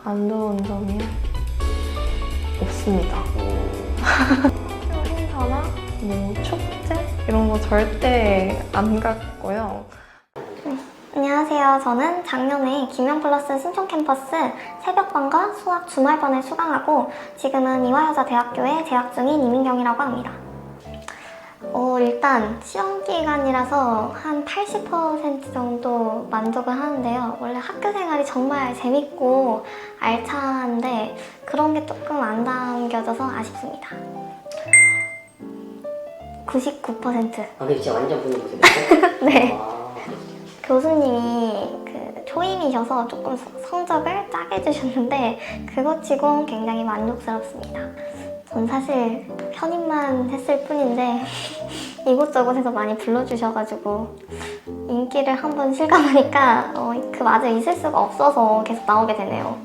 안 좋은 점이요? 없습니다. 학교 행사나 뭐 축제 이런 거 절대 안 갔고요. 안녕하세요. 저는 작년에 김영플러스 신촌 캠퍼스 새벽반과 수학 주말반을 수강하고 지금은 이화여자대학교에 재학 중인 이민경이라고 합니다. 일단 시험 기간이라서 한 80% 정도 만족을 하는데요. 원래 학교 생활이 정말 재밌고 알찬데 그런 게 조금 안 담겨져서 아쉽습니다. 99%. 근데 진짜 완전 본인 모습이었어요? 네. 아, 교수님이 초임이셔서 조금 성적을 짜게 해주셨는데 그것 치곤 굉장히 만족스럽습니다. 전 사실 편입만 했을 뿐인데 이곳저곳에서 많이 불러주셔가지고 인기를 한번 실감하니까 그마저 있을 수가 없어서 계속 나오게 되네요.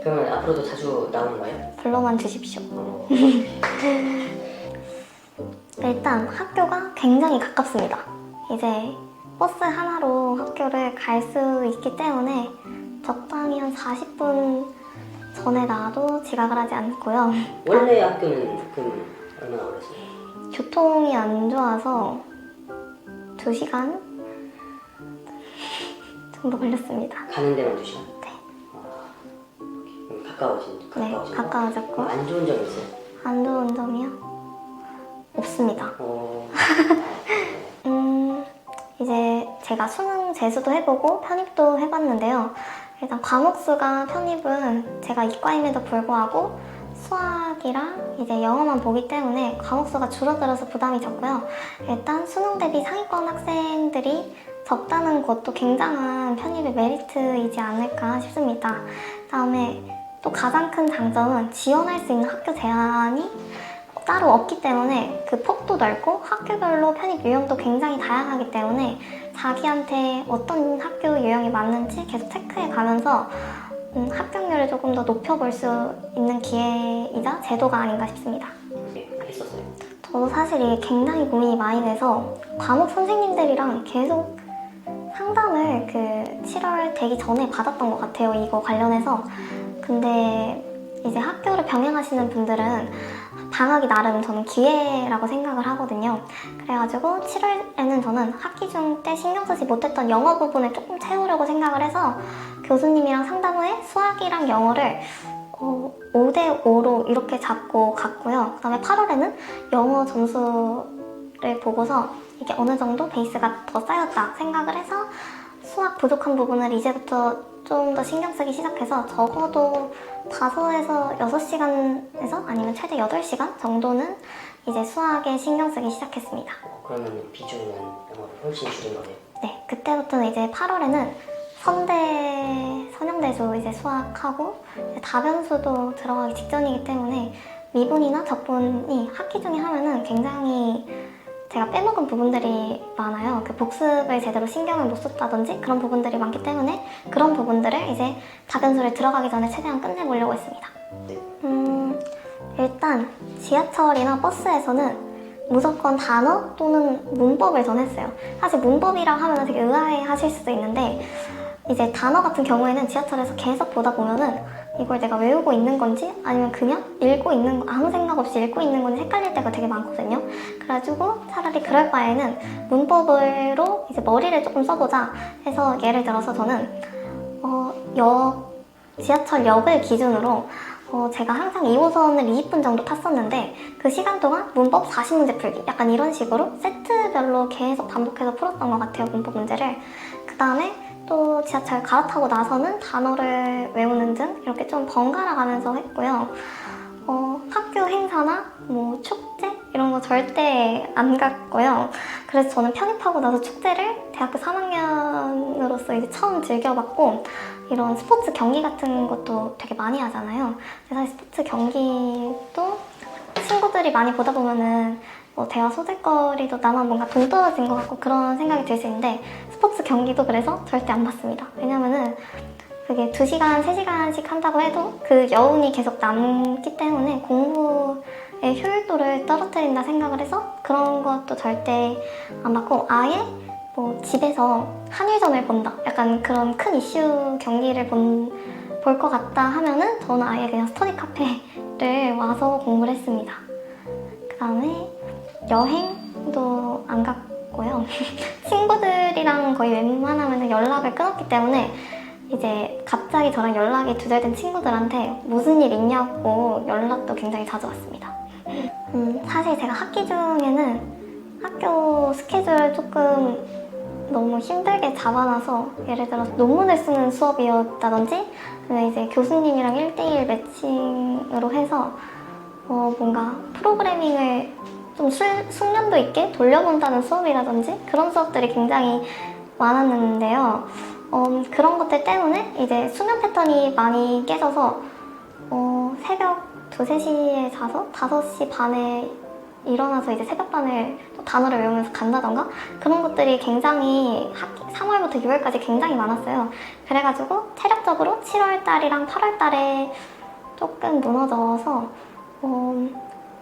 그러면 앞으로도 자주 나오는 거예요? 불러만 주십시오. 일단 학교가 굉장히 가깝습니다. 이제 버스 하나로 학교를 갈 수 있기 때문에 적당히 한 40분 전에 나와도 지각을 하지 않고요. 원래 학교는 조금 얼마나 걸렸어요? 교통이 안 좋아서 2시간 정도 걸렸습니다. 가는 데만 2시간? 네. 그럼 가까워진 네, 가까워졌고. 안 좋은 점 있어요? 안 좋은 점이요? 없습니다. 이제 제가 수능 재수도 해보고 편입도 해봤는데요. 일단 과목 수가 편입은 제가 이과임에도 불구하고 수학이랑 이제 영어만 보기 때문에 과목 수가 줄어들어서 부담이 적고요. 일단 수능 대비 상위권 학생들이 적다는 것도 굉장한 편입의 메리트이지 않을까 싶습니다. 다음에 또 가장 큰 장점은 지원할 수 있는 학교 제한이 따로 없기 때문에 그 폭도 넓고 학교별로 편입 유형도 굉장히 다양하기 때문에 자기한테 어떤 학교 유형이 맞는지 계속 체크해 가면서 합격률을 조금 더 높여볼 수 있는 기회이자 제도가 아닌가 싶습니다. 네, 했었어요. 저도 사실 이게 굉장히 고민이 많이 돼서 과목 선생님들이랑 계속 상담을 7월 되기 전에 받았던 것 같아요. 이거 관련해서. 근데 이제 학교를 병행하시는 분들은 방학이 나름 저는 기회라고 생각을 하거든요. 그래가지고 7월에는 저는 학기 중 때 신경 쓰지 못했던 영어 부분을 조금 채우려고 생각을 해서 교수님이랑 상담 후에 수학이랑 영어를 5대5로 이렇게 잡고 갔고요. 그 다음에 8월에는 영어 점수를 보고서 이게 어느 정도 베이스가 더 쌓였다 생각을 해서 수학 부족한 부분을 이제부터 좀 더 신경 쓰기 시작해서 적어도 5에서 6시간에서 아니면 최대 8시간 정도는 이제 수학에 신경 쓰기 시작했습니다. 그러면 비중은 영어를 훨씬 줄인 거네요? 네, 그때부터는 이제 8월에는 선형대수 이제 수학하고 이제 다변수도 들어가기 직전이기 때문에 미분이나 적분이 학기 중에 하면은 굉장히 제가 빼먹은 부분들이 많아요. 그 복습을 제대로 신경을 못 썼다든지 그런 부분들이 많기 때문에 그런 부분들을 이제 다변수를 들어가기 전에 최대한 끝내보려고 했습니다. 일단 지하철이나 버스에서는 무조건 단어 또는 문법을 전했어요. 사실 문법이라 하면 되게 의아해 하실 수도 있는데 이제 단어 같은 경우에는 지하철에서 계속 보다 보면은 이걸 내가 외우고 있는 건지 아니면 그냥 읽고 있는 거 아무 생각 없이 읽고 있는 건지 헷갈릴 때가 되게 많거든요. 그래가지고 차라리 그럴 바에는 문법으로 이제 머리를 조금 써보자 해서 예를 들어서 저는 지하철역을 기준으로 제가 항상 2호선을 20분 정도 탔었는데 그 시간 동안 문법 40문제 풀기 약간 이런 식으로 세트별로 계속 반복해서 풀었던 것 같아요. 문법 문제를. 그 다음에 또 지하철 갈아타고 나서는 단어를 외우는 등 이렇게 좀 번갈아 가면서 했고요. 학교 행사나 뭐 축제 이런 거 절대 안 갔고요. 그래서 저는 편입하고 나서 축제를 대학교 3학년으로서 이제 처음 즐겨봤고 이런 스포츠 경기 같은 것도 되게 많이 하잖아요. 사실 스포츠 경기도 친구들이 많이 보다 보면은 대화 소재거리도 나만 뭔가 동떨어진 것 같고 그런 생각이 들 수 있는데 스포츠 경기도 그래서 절대 안 봤습니다. 왜냐면은 그게 2시간, 3시간씩 한다고 해도 그 여운이 계속 남기 때문에 공부의 효율도를 떨어뜨린다 생각을 해서 그런 것도 절대 안 봤고 아예 뭐 집에서 한일전을 본다 약간 그런 큰 이슈 경기를 본 볼 것 같다 하면은 저는 아예 그냥 스터디 카페를 와서 공부를 했습니다. 그 다음에 여행도 안 갔고요. 친구들이랑 거의 웬만하면 연락을 끊었기 때문에 이제 갑자기 저랑 연락이 두절된 친구들한테 무슨 일 있냐고 연락도 굉장히 자주 왔습니다. 사실 제가 학기 중에는 학교 스케줄 조금 너무 힘들게 잡아놔서 예를 들어서 논문을 쓰는 수업이었다든지 이제 교수님이랑 1대1 매칭으로 해서 뭔가 프로그래밍을 좀 숙련도 있게 돌려본다는 수업이라든지 그런 수업들이 굉장히 많았는데요. 그런 것들 때문에 이제 수면 패턴이 많이 깨져서 새벽 2, 3시에 자서 5시 반에 일어나서 이제 새벽반을 또 단어를 외우면서 간다던가 그런 것들이 굉장히 3월부터 6월까지 굉장히 많았어요. 그래가지고 체력적으로 7월달이랑 8월달에 조금 무너져서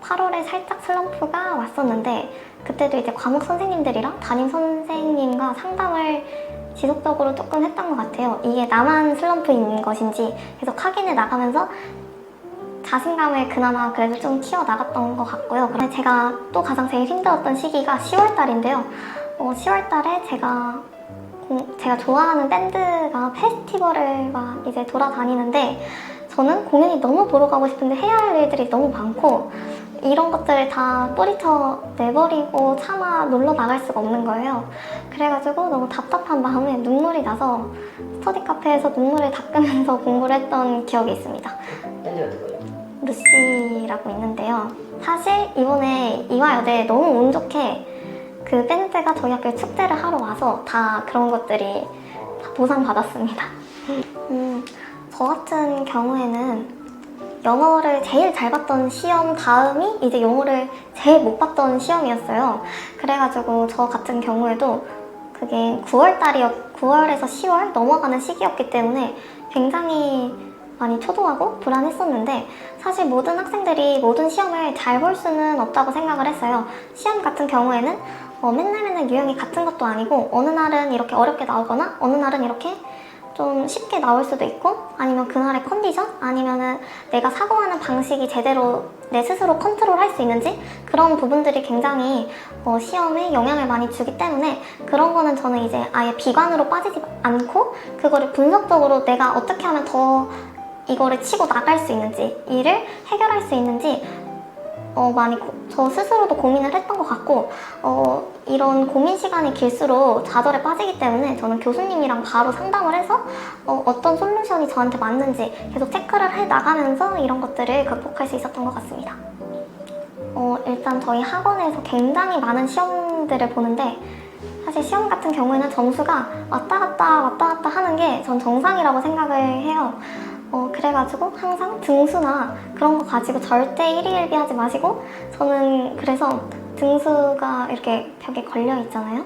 8월에 살짝 슬럼프가 왔었는데 그때도 이제 과목 선생님들이랑 담임 선생님과 상담을 지속적으로 조금 했던 것 같아요. 이게 나만 슬럼프인 것인지 계속 확인해 나가면서 자신감을 그나마 그래도 좀 키워나갔던 것 같고요. 그런데 제가 또 가장 제일 힘들었던 시기가 10월달인데요. 10월달에 제가 좋아하는 밴드가 페스티벌을 막 이제 돌아다니는데 저는 공연이 너무 보러 가고 싶은데 해야 할 일들이 너무 많고 이런 것들을 다 뿌리쳐 내버리고 차마 놀러 나갈 수가 없는 거예요. 그래가지고 너무 답답한 마음에 눈물이 나서 스터디 카페에서 눈물을 닦으면서 공부를 했던 기억이 있습니다. 밴드가 누구예요? 루시라고 있는데요. 사실 이번에 이화여대에 너무 운 좋게 그 밴드가 저희 학교에 축제를 하러 와서 다 그런 것들이 다 보상받았습니다. 저 같은 경우에는 영어를 제일 잘 봤던 시험 다음이 이제 영어를 제일 못 봤던 시험이었어요. 그래가지고 저 같은 경우에도 그게 9월에서 10월 넘어가는 시기였기 때문에 굉장히 많이 초조하고 불안했었는데 사실 모든 학생들이 모든 시험을 잘 볼 수는 없다고 생각을 했어요. 시험 같은 경우에는 맨날 유형이 같은 것도 아니고 어느 날은 이렇게 어렵게 나오거나 어느 날은 이렇게 좀 쉽게 나올 수도 있고 아니면 그날의 컨디션 아니면은 내가 사고하는 방식이 제대로 내 스스로 컨트롤할 수 있는지 그런 부분들이 굉장히 시험에 영향을 많이 주기 때문에 그런 거는 저는 이제 아예 비관으로 빠지지 않고 그거를 분석적으로 내가 어떻게 하면 더 이거를 치고 나갈 수 있는지 일을 해결할 수 있는지 많이 저 스스로도 고민을 했던 것 같고 이런 고민 시간이 길수록 좌절에 빠지기 때문에 저는 교수님이랑 바로 상담을 해서 어떤 솔루션이 저한테 맞는지 계속 체크를 해 나가면서 이런 것들을 극복할 수 있었던 것 같습니다. 일단 저희 학원에서 굉장히 많은 시험들을 보는데 사실 시험 같은 경우에는 점수가 왔다 갔다 하는 게 전 정상이라고 생각을 해요. 그래가지고 항상 등수나 그런 거 가지고 절대 일희일비하지 마시고 저는 그래서 등수가 이렇게 벽에 걸려 있잖아요.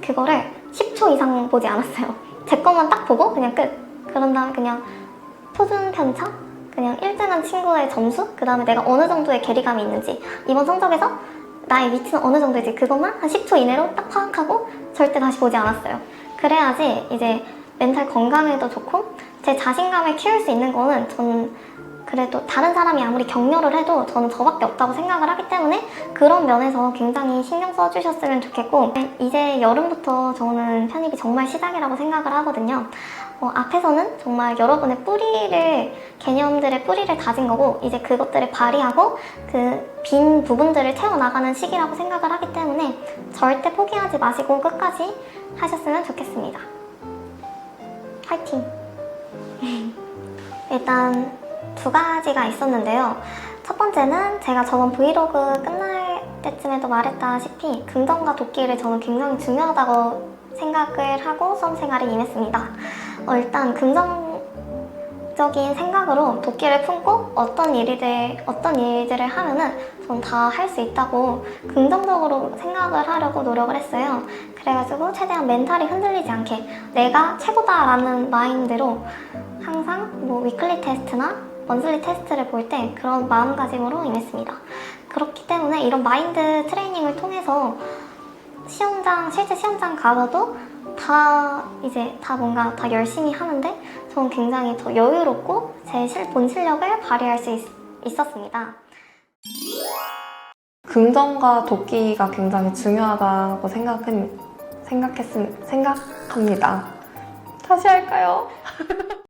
그거를 10초 이상 보지 않았어요. 제 것만 딱 보고 그냥 끝. 그런 다음에 그냥 표준 편차? 그냥 1등한 친구의 점수? 그 다음에 내가 어느 정도의 괴리감이 있는지 이번 성적에서 나의 위치는 어느 정도인지 그것만 한 10초 이내로 딱 파악하고 절대 다시 보지 않았어요. 그래야지 이제 멘탈 건강에도 좋고 제 자신감을 키울 수 있는 거는 저는 그래도 다른 사람이 아무리 격려를 해도 저는 저밖에 없다고 생각을 하기 때문에 그런 면에서 굉장히 신경 써주셨으면 좋겠고 이제 여름부터 저는 편입이 정말 시작이라고 생각을 하거든요. 앞에서는 정말 여러분의 개념들의 뿌리를 다진 거고 이제 그것들을 발휘하고 그 빈 부분들을 채워나가는 시기라고 생각을 하기 때문에 절대 포기하지 마시고 끝까지 하셨으면 좋겠습니다. 파이팅! 일단 2가지가 있었는데요. 첫 번째는 제가 저번 브이로그 끝날 때쯤에도 말했다시피 긍정과 돕기를 저는 굉장히 중요하다고 생각을 하고 수험생활에 임했습니다. 일단 긍정적인 생각으로 돕기를 품고 어떤 일들을 하면은 전 다 할 수 있다고 긍정적으로 생각을 하려고 노력을 했어요. 그래가지고 최대한 멘탈이 흔들리지 않게 내가 최고다라는 마인드로 항상 위클리 테스트나 먼슬리 테스트를 볼 때 그런 마음가짐으로 임했습니다. 그렇기 때문에 이런 마인드 트레이닝을 통해서 실제 시험장 가서도 다 뭔가 다 열심히 하는데 전 굉장히 더 여유롭고 제 본 실력을 발휘할 수 있었습니다. 긍정과 도끼가 굉장히 중요하다고 생각합니다. 다시 할까요?